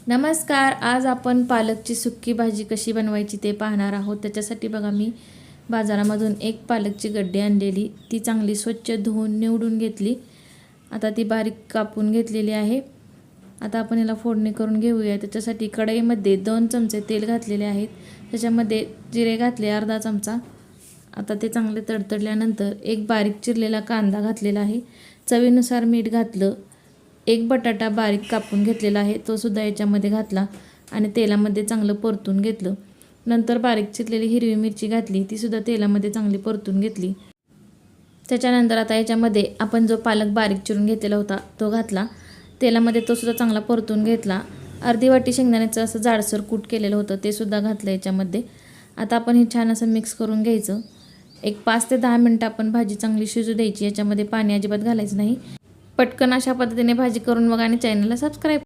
नमस्कार. आज आपण पालकची सुक्की भाजी कशी बनवायची ते पाहणार आहोत. त्याच्यासाठी बघा मी बाजारामधून एक पालकची गड्डी आणलेली, ती चांगली स्वच्छ धुवून निवडून घेतली. आता ती बारीक कापून घेतलेली आहे. आता आपण याला फोडणी करून घेऊया. त्याच्यासाठी कढईमध्ये 2 चमचे तेल घातलेले आहेत. त्याच्यामध्ये जिरे घातले अर्धा चमचा. आता ते चांगले तडतडल्यानंतर एक बारीक चिरलेला कांदा घातलेला आहे. चवीनुसार मीठ घातलं. एक बटाटा बारीक कापून घेतलेला आहे, तो सुद्धा याच्यामध्ये घातला आणि तेलामध्ये चांगलं परतून घेतलं. नंतर बारीक चिरलेली हिरवी मिरची घातली, ती सुद्धा तेलामध्ये चांगली परतून घेतली. त्याच्यानंतर आता याच्यामध्ये आपण जो पालक बारीक चिरून घेतलेला होता तो घातला. तेलामध्ये तो सुद्धा चांगला परतून घेतला. अर्धी वाटी शेंगदाण्याचं असं जाडसर कूट केलेलं होतं ते सुद्धा घातलं याच्यामध्ये. आता आपण हे छान असं मिक्स करून घ्यायचं. एक 5 ते 10 मिनटं आपण भाजी चांगली शिजू द्यायची. याच्यामध्ये पाणी अजिबात घालायचं नाही. पटकन अशा पद्धतीने भाजी करून बघा आणि चॅनलला सबस्क्राईब